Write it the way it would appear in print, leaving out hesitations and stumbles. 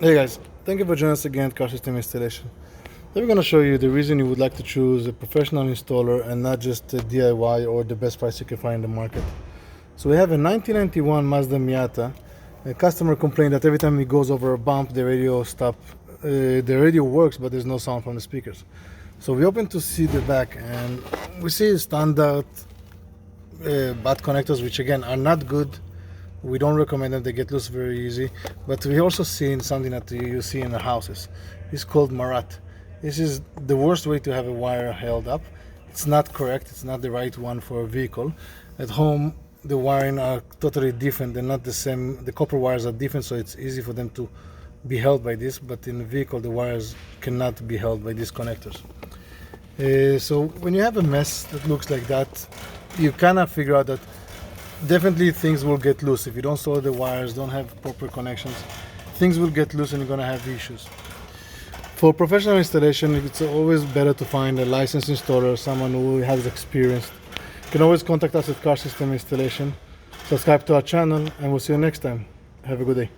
Hey guys, thank you for joining us again at Car System Installation. Today we're going to show you the reason you would like to choose a professional installer and not just a DIY or the best price you can find in the market. So we have a 1991 Mazda Miata. A customer complained that every time he goes over a bump, the radio works, but there's no sound from the speakers. So we open to see the back, and we see standard butt connectors, which again are not good. We don't recommend them, they get loose very easy. But we also seen something that you see in the houses. It's called marat. This is the worst way to have a wire held up. It's not correct, it's not the right one for a vehicle. At home, the wiring are totally different, they're not the same. The copper wires are different, so it's easy for them to be held by this, but in the vehicle, the wires cannot be held by these connectors. So when you have a mess that looks like that, you cannot figure out that definitely things will get loose. If you don't solder the wires, don't have proper connections, things will get loose and you're going to have issues. For professional installation, it's always better to find a licensed installer, someone who has experience. You can always contact us at Car System Installation. Subscribe to our channel and we'll see you next time. Have a good day.